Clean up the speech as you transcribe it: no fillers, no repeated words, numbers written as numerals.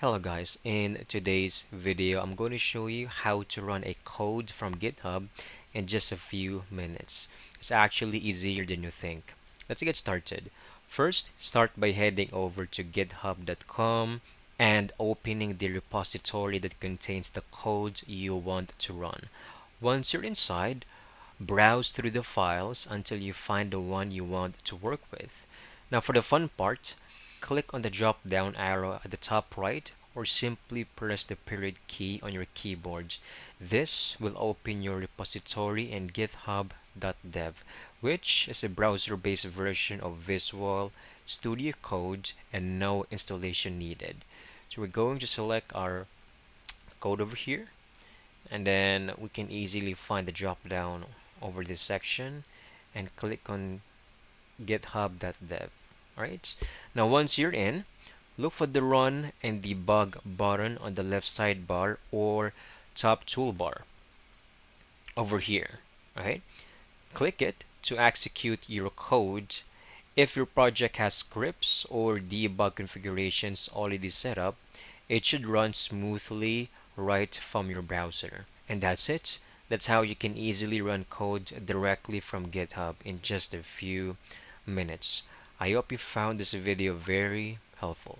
Hello guys, in today's video I'm going to show you how to run a code from GitHub in just a few minutes. It's actually easier than you think. Let's get started. First, start by heading over to github.com and opening the repository that contains the code you want to run. Once you're inside, browse through the files until you find the one you want to work with. Now for the fun part, click on the drop down arrow at the top right or simply press the period key on your keyboard. This will open your repository in github.dev, which is a browser-based version of Visual Studio Code and no installation needed. So we're going to select our code over here, and then we can easily find the drop down over this section and click on github.dev. Alright, now once you're in, look for the run and debug button on the left sidebar or top toolbar over here. Alright, click it to execute your code. If your project has scripts or debug configurations already set up, it should run smoothly right from your browser. And that's it. That's how you can easily run code directly from GitHub in just a few minutes. I hope you found this video very helpful.